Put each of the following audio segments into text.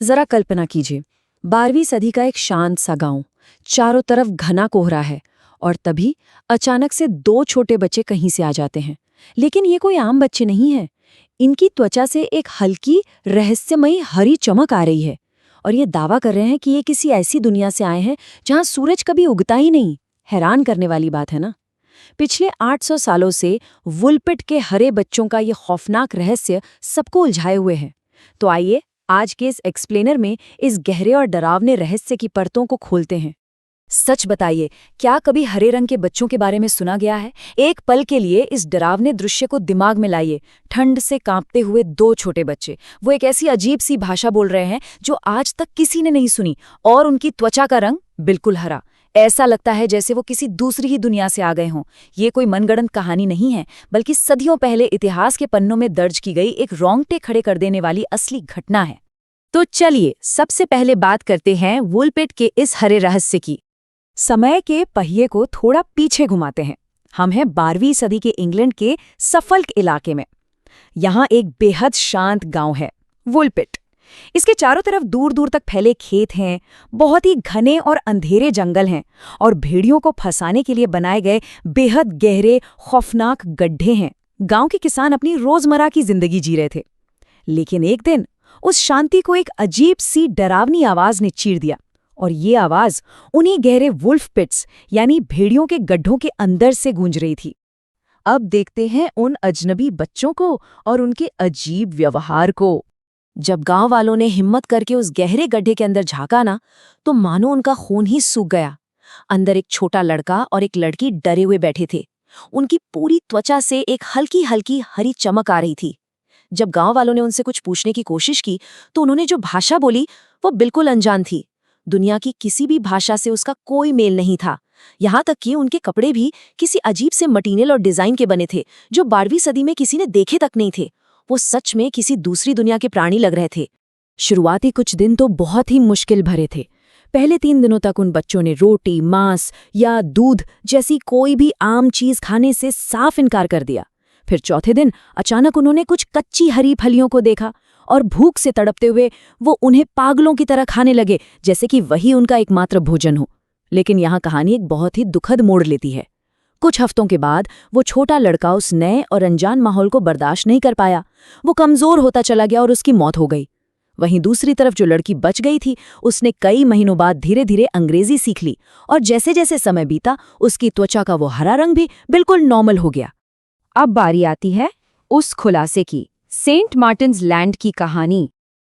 जरा कल्पना कीजिए, 12वीं सदी का एक शांत सा गांव, चारों तरफ घना कोहरा है और तभी अचानक से दो छोटे बच्चे कहीं से आ जाते हैं। लेकिन ये कोई आम बच्चे नहीं हैं। इनकी त्वचा से एक हल्की रहस्यमयी हरी चमक आ रही है और ये दावा कर रहे हैं कि ये किसी ऐसी दुनिया से आए हैं जहां सूरज कभी उगता ही नहीं। हैरान करने वाली बात है ना। पिछले 800 सालों से वुलपिट के हरे बच्चों का ये खौफनाक रहस्य सबको उलझाए हुए है। तो आइए आज के इस एक्सप्लेनर में इस गहरे और डरावने रहस्य की परतों को खोलते हैं। सच बताइए, क्या कभी हरे रंग के बच्चों के बारे में सुना गया है? एक पल के लिए इस डरावने दृश्य को दिमाग में लाइए। ठंड से कांपते हुए दो छोटे बच्चे, वो एक ऐसी अजीब सी भाषा बोल रहे हैं जो आज तक किसी ने नहीं सुनी, और उनकी त्वचा का रंग बिल्कुल हरा। ऐसा लगता है जैसे वो किसी दूसरी ही दुनिया से आ गए हों। ये कोई मनगढ़ंत कहानी नहीं है, बल्कि सदियों पहले इतिहास के पन्नों में दर्ज की गई एक रोंगटे खड़े कर देने वाली असली घटना है। तो चलिए सबसे पहले बात करते हैं वुलपिट के इस हरे रहस्य की। समय के पहिए को थोड़ा पीछे घुमाते हैं। हम हैं 12वीं सदी के इंग्लैंड के सफल्क इलाके में। यहाँ एक बेहद शांत गांव है, वुलपिट। इसके चारों तरफ दूर दूर तक फैले खेत हैं, बहुत ही घने और अंधेरे जंगल हैं और भेड़ियों को फंसाने के लिए बनाए गए बेहद गहरे खौफनाक गड्ढे हैं। गांव के किसान अपनी रोजमर्रा की जिंदगी जी रहे थे। लेकिन एक दिन उस शांति को एक अजीब सी डरावनी आवाज ने चीर दिया, और ये आवाज उन्हीं गहरे वुल्फ पिट्स यानी भेड़ियों के गड्ढों के अंदर से गूंज रही थी। अब देखते हैं उन अजनबी बच्चों को और उनके अजीब व्यवहार को। जब गांव वालों ने हिम्मत करके उस गहरे गड्ढे के अंदर झांका ना, तो मानो उनका खून ही सूख गया। अंदर एक छोटा लड़का और एक लड़की डरे हुए बैठे थे। उनकी पूरी त्वचा से एक हल्की हल्की हरी चमक आ रही थी। जब गांव वालों ने उनसे कुछ पूछने की कोशिश की, तो उन्होंने जो भाषा बोली वो बिल्कुल अनजान थी। दुनिया की किसी भी भाषा से उसका कोई मेल नहीं था। यहाँ तक कि उनके कपड़े भी किसी अजीब से मटीरियल और डिजाइन के बने थे, जो 12वीं सदी में किसी ने देखे तक नहीं थे। वो सच में किसी दूसरी दुनिया के प्राणी लग रहे थे। शुरुआती कुछ दिन तो बहुत ही मुश्किल भरे थे। पहले 3 दिनों तक उन बच्चों ने रोटी, मांस या दूध जैसी कोई भी आम चीज खाने से साफ इनकार कर दिया। फिर चौथे दिन अचानक उन्होंने कुछ कच्ची हरी फलियों को देखा और भूख से तड़पते हुए वो उन्हें पागलों की तरह खाने लगे, जैसे कि वही उनका एकमात्र भोजन हो। लेकिन यहाँ कहानी एक बहुत ही दुखद मोड़ लेती है। कुछ हफ्तों के बाद वो छोटा लड़का उस नए और अनजान माहौल को बर्दाश्त नहीं कर पाया। वो कमजोर होता चला गया और उसकी मौत हो गई। वहीं दूसरी तरफ जो लड़की बच गई थी, उसने कई महीनों बाद धीरे धीरे अंग्रेजी सीख ली, और जैसे जैसे समय बीता उसकी त्वचा का वो हरा रंग भी बिल्कुल नॉर्मल हो गया। अब बारी आती है उस खुलासे की, सेंट मार्टिन्स लैंड की कहानी।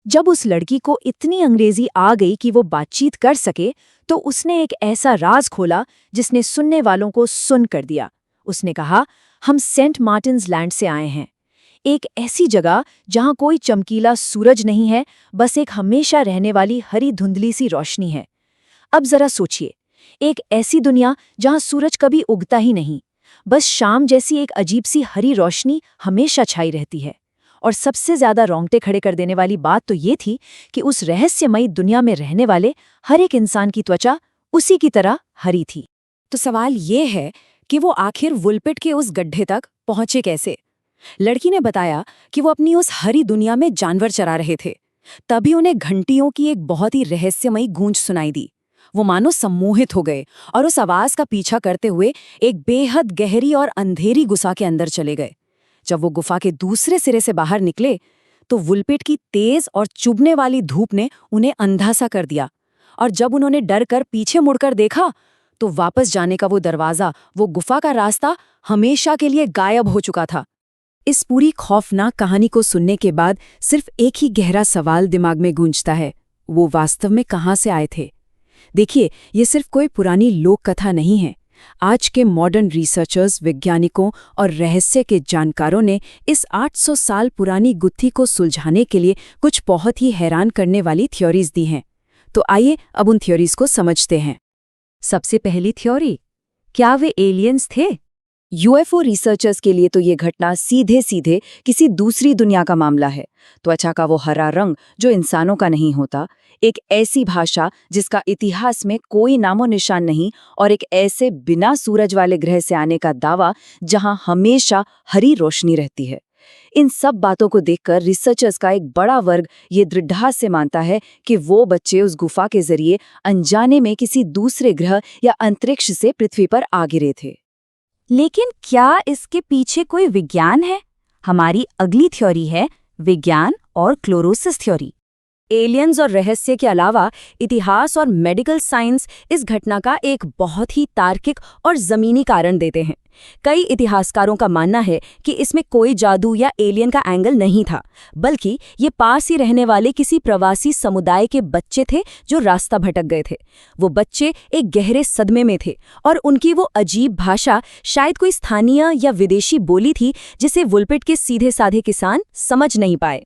जब उस लड़की को इतनी अंग्रेजी आ गई कि वो बातचीत कर सके, तो उसने एक ऐसा राज खोला जिसने सुनने वालों को सुन कर दिया। उसने कहा, हम सेंट मार्टिन्स लैंड से आए हैं, एक ऐसी जगह जहां कोई चमकीला सूरज नहीं है, बस एक हमेशा रहने वाली हरी धुंधली सी रोशनी है। अब जरा सोचिए, एक ऐसी दुनिया जहां सूरज कभी उगता ही नहीं, बस शाम जैसी एक अजीब सी हरी रोशनी हमेशा छाई रहती है। और सबसे ज्यादा रोंगटे खड़े कर देने वाली बात तो ये थी कि उस रहस्यमयी दुनिया में रहने वाले हर एक इंसान की त्वचा उसी की तरह हरी थी। तो सवाल ये है कि वो आखिर वुलपिट के उस गड्ढे तक पहुंचे कैसे? लड़की ने बताया कि वो अपनी उस हरी दुनिया में जानवर चरा रहे थे। तभी उन्हें घंटियों की एक बहुत ही रहस्यमयी गूंज सुनाई दी। वो मानो सम्मोहित हो गए और उस आवाज का पीछा करते हुए एक बेहद गहरी और अंधेरी गुफा के अंदर चले गए। जब वो गुफा के दूसरे सिरे से बाहर निकले, तो वुलपिट की तेज और चुभने वाली धूप ने उन्हें अंधा सा कर दिया, और जब उन्होंने डर कर पीछे मुड़कर देखा, तो वापस जाने का वो दरवाजा, वो गुफा का रास्ता हमेशा के लिए गायब हो चुका था। इस पूरी खौफनाक कहानी को सुनने के बाद सिर्फ एक ही गहरा सवाल दिमाग में गूंजता है, वो वास्तव में कहाँ से आए थे? देखिए, ये सिर्फ कोई पुरानी लोक कथा नहीं है। आज के मॉडर्न रिसर्चर्स, वैज्ञानिकों और रहस्य के जानकारों ने इस 800 साल पुरानी गुत्थी को सुलझाने के लिए कुछ बहुत ही हैरान करने वाली थ्योरीज दी हैं। तो आइए अब उन थ्योरीज को समझते हैं। सबसे पहली थ्योरी, क्या वे एलियंस थे? यूएफओ रिसर्चर्स के लिए तो ये घटना सीधे सीधे किसी दूसरी दुनिया का मामला है। त्वचा का वो हरा रंग जो इंसानों का नहीं होता, एक ऐसी भाषा जिसका इतिहास में कोई नामो निशान नहीं, और एक ऐसे बिना सूरज वाले ग्रह से आने का दावा जहां हमेशा हरी रोशनी रहती है। इन सब बातों को देखकर रिसर्चर्स का एक बड़ा वर्ग ये दृढ़ता से मानता है कि वो बच्चे उस गुफा के जरिए अनजाने में किसी दूसरे ग्रह या अंतरिक्ष से पृथ्वी पर आ गिरे थे। लेकिन क्या इसके पीछे कोई विज्ञान है? हमारी अगली थ्योरी है विज्ञान और क्लोरोसिस थ्योरी। एलियंस और रहस्य के अलावा इतिहास और मेडिकल साइंस इस घटना का एक बहुत ही तार्किक और जमीनी कारण देते हैं। कई इतिहासकारों का मानना है कि इसमें कोई जादू या एलियन का एंगल नहीं था, बल्कि ये पास ही रहने वाले किसी प्रवासी समुदाय के बच्चे थे जो रास्ता भटक गए थे। वो बच्चे एक गहरे सदमे में थे और उनकी वो अजीब भाषा शायद कोई स्थानीय या विदेशी बोली थी जिसे वुलपिट के सीधे साधे किसान समझ नहीं पाए।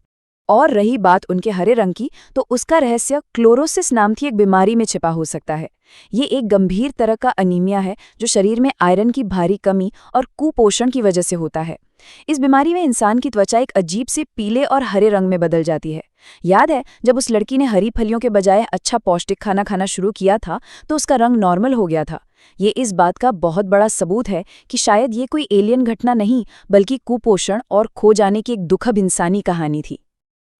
और रही बात उनके हरे रंग की, तो उसका रहस्य क्लोरोसिस नाम की एक बीमारी में छिपा हो सकता है। ये एक गंभीर तरह का अनीमिया है जो शरीर में आयरन की भारी कमी और कुपोषण की वजह से होता है। इस बीमारी में इंसान की त्वचा एक अजीब से पीले और हरे रंग में बदल जाती है। याद है जब उस लड़की ने हरी फलियों के बजाय अच्छा पौष्टिक खाना खाना शुरू किया था तो उसका रंग नॉर्मल हो गया था। ये इस बात का बहुत बड़ा सबूत है कि शायद ये कोई एलियन घटना नहीं, बल्कि कुपोषण और खो जाने की एक दुखद इंसानी कहानी थी।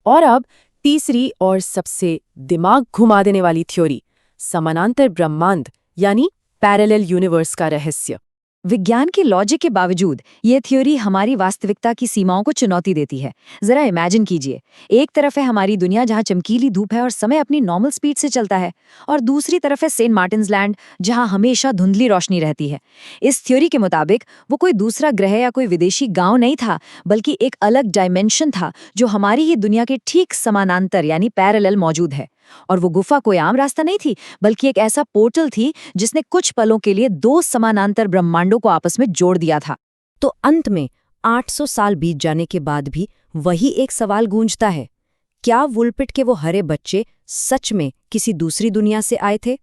और अब तीसरी और सबसे दिमाग घुमा देने वाली थ्योरी, समानांतर ब्रह्मांड यानी पैरेलल यूनिवर्स का रहस्य। विज्ञान के लॉजिक के बावजूद ये थ्योरी हमारी वास्तविकता की सीमाओं को चुनौती देती है। जरा इमेजिन कीजिए, एक तरफ है हमारी दुनिया जहाँ चमकीली धूप है और समय अपनी नॉर्मल स्पीड से चलता है, और दूसरी तरफ है सेंट मार्टिन्स लैंड जहाँ हमेशा धुंधली रोशनी रहती है। इस थ्योरी के मुताबिक वो कोई दूसरा ग्रह या कोई विदेशी गांव नहीं था, बल्कि एक अलग डायमेंशन था जो हमारी ही दुनिया के ठीक समानांतर यानी पैरेलल मौजूद है। और वो गुफा कोई आम रास्ता नहीं थी, बल्कि एक ऐसा पोर्टल थी जिसने कुछ पलों के लिए दो समानांतर ब्रह्मांडों को आपस में जोड़ दिया था। तो अंत में 800 साल बीत जाने के बाद भी वही एक सवाल गूंजता है, क्या वुलपिट के वो हरे बच्चे सच में किसी दूसरी दुनिया से आए थे?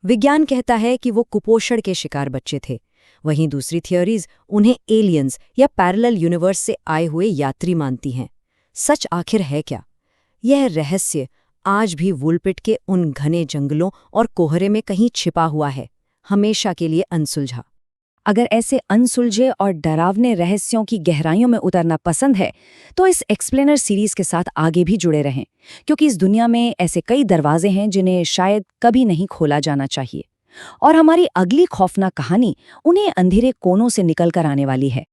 विज्ञान कहता है कि वो कुपोषण के शिकार बच्चे थे, वहीं दूसरी थियोरीज उन्हें एलियंस या पैरेलल यूनिवर्स से आए हुए यात्री मानती हैं। सच आखिर है क्या? यह रहस्य आज भी वुलपिट के उन घने जंगलों और कोहरे में कहीं छिपा हुआ है, हमेशा के लिए अनसुलझा। अगर ऐसे अनसुलझे और डरावने रहस्यों की गहराइयों में उतरना पसंद है तो इस एक्सप्लेनर सीरीज के साथ आगे भी जुड़े रहें, क्योंकि इस दुनिया में ऐसे कई दरवाजे हैं जिन्हें शायद कभी नहीं खोला जाना चाहिए। और हमारी अगली खौफनाक कहानी उन्हें अंधेरे कोनों से निकल कर आने वाली है।